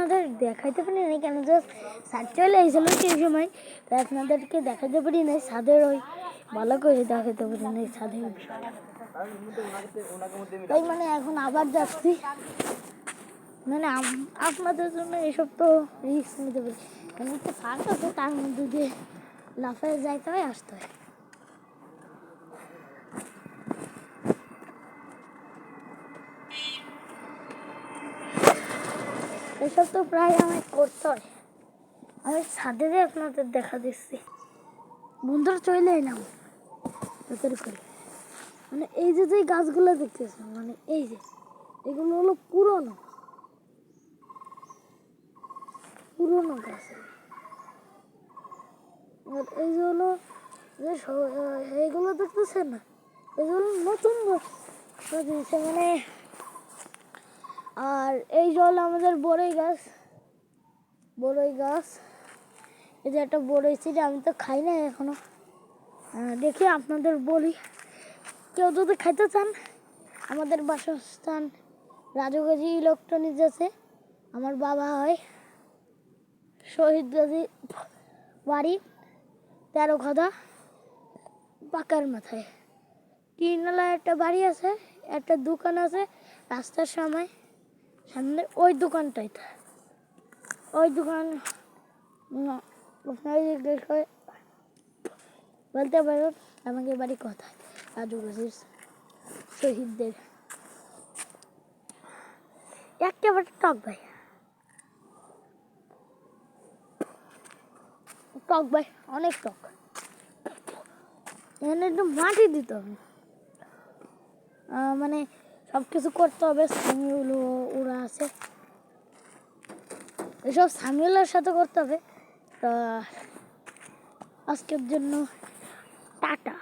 আপনাদের দেখাইতে পারি না কেন যে ছাদ চলে এসেছিল সেই সময়, তাই আপনাদেরকে দেখাতে পারি না ছাদের ওই ভালো করে দেখাতে পারি না ছাদের বিষয়টা। তাই মানে এখন আবার যাচ্ছি, মানে আপনাদের জন্য এসব তো রিস্ক নিতে পারি, মানে একটা ফাঁক আছে তার মধ্যে দিয়ে লাফায় যাইতে হয় আসতে হয়। এসব তো প্রায় আমার করতে হয়। আমি ছাদে আপনাদের দেখা দিচ্ছি, বন্ধুরা চলে এলাম ভেতরে করে। মানে এই যে যে গাছগুলো দেখতেছেন, মানে এই যে এগুলো হলো পুরনো পুরনো গাছ। আর এই যে হলো যে এইগুলো দেখতেছেন না, এগুলো নতুন দিয়েছে মানে। আর এই যে হলো আমাদের বড়ই গাছ, এই যে একটা বড়ই ছিল, আমি তো খাই না এখনো। দেখি আপনাদের বলি, কেউ যদি খাইতে চান আমাদের বাসস্থান রাজুগাজী ইলেকট্রনিক্স আছে, আমার বাবা হয় শহীদ গাজী বাড়ি 13 খাদা পাকার মাথায়। তিনতলায় একটা বাড়ি আছে, একটা দোকান আছে রাস্তার সামনে ওই দোকানটাই। ওই দোকান আপনারা জিজ্ঞেস করে বলতে পারেন আমাকে বাড়ি কোথায়, রাজুগাজীর শহীদদের। একেবারে টক ভাই, অনেক টক। এখানে একটু মাটি দিতে হবে, মানে সব কিছু করতে হবে। সামিউল ওরা আছে, এসব সামিউলের সাথে করতে হবে। তা আজকের জন্য টাটা।